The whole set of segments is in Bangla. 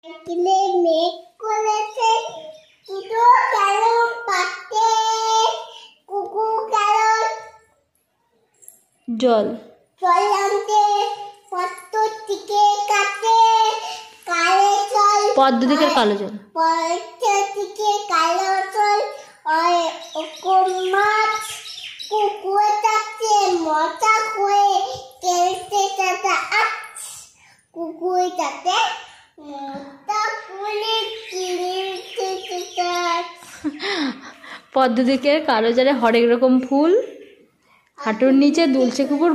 কিলে মেঘ করেছে দুটো গেল পাতে কুকুর গেল জল জল আনতে পদ্ম দিকে কাটে কালে জল পদ্ম দিকে কালো জল পদ্ম দিকে কালো জল ওই মাছ কুকুর যাচ্ছে মজা করে খেলতে যাচ্ছে কুকুর যাচ্ছে পদ্ম দিকে কালো জলে হরেক রকম ফুল হাঁটুর নিচে দুলছে কুকুর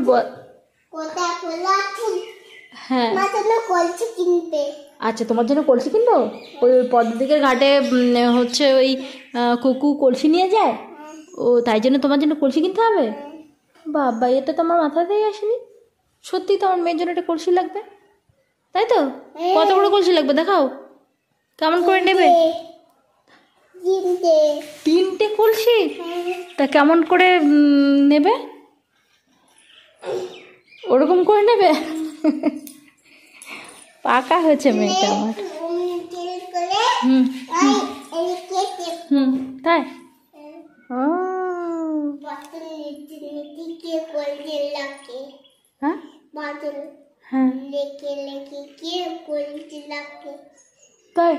হ্যাঁ আচ্ছা তোমার জন্য কলসি কিনবো ওই পদ্ম দিকের ঘাটে হচ্ছে ওই কুকু কলসি নিয়ে যায় ও তাই জন্য তোমার জন্য কলসি কিনতে হবে বাবা এটা তো আমার মাথাতেই আসেনি সত্যি তো আমার মেয়ের জন্য একটা কলসি লাগবে তাই তো কত বড় কলসি লাগবে দেখাও কেমন করে নেবে তিনটে কলসি তা কেমন করে নেবে ওরকম করে নেবে পাকা হয়েছে মেয়েটা আমার হুম হুম তাই ও হ্যাঁ হ্যাঁ তাই